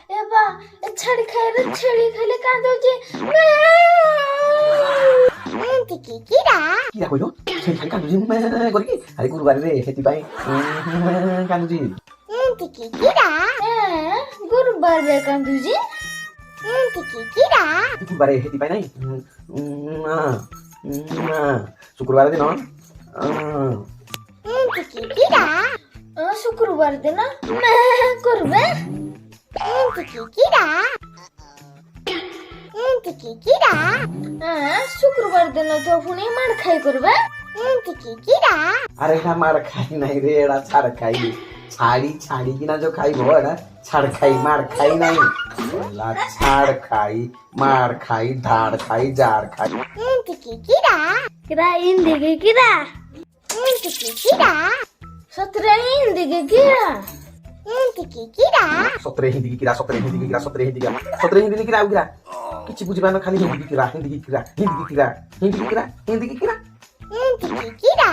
एबा छड़ी खाइले छड़ी खाइले कांदोची টিকি কিরা কিরা কইলো সেই খাই কান্দুজি করি কি আরে গুরুবার রে হেতি পাই কান্দুজি টিকি কিরা गुरुबार रे कांदोची টিকি কিরা গুরুবারে হেতি পাই নাই না শুক্রবার দিন টিকি কিরা शुक्रवार दिन मैं करबे টিকি কিরা টিকি কিরা शुक्रवार दिन तो पुणी मार खाई करबे টিকি কিরা अरे ना मार खाई नहीं रे एड़ा छाड़ खाई छाड़ी छाड़ी की ना जो खाई वो है ना छाड़ खाई मार खाई नहीं ला छाड़ खाई मार खाई धाड़ खाई जाड़ खाई টিকি কিরা किरा हिंदी के किरा টিকি কিরা सत्रह हिंदी के किरा টিকি কিরা सत्रह हिंदी की किरा सत्रह हिंदी की किरा सत्रह हिंदी की सत्रह हिंदी की किरा उगिरा किछि बुझिबा ना खाली हिंदी की किरा हिंदी की किरा हिंदी की किरा हिंदी की किरा हिंदी की किरा টিকি কিরা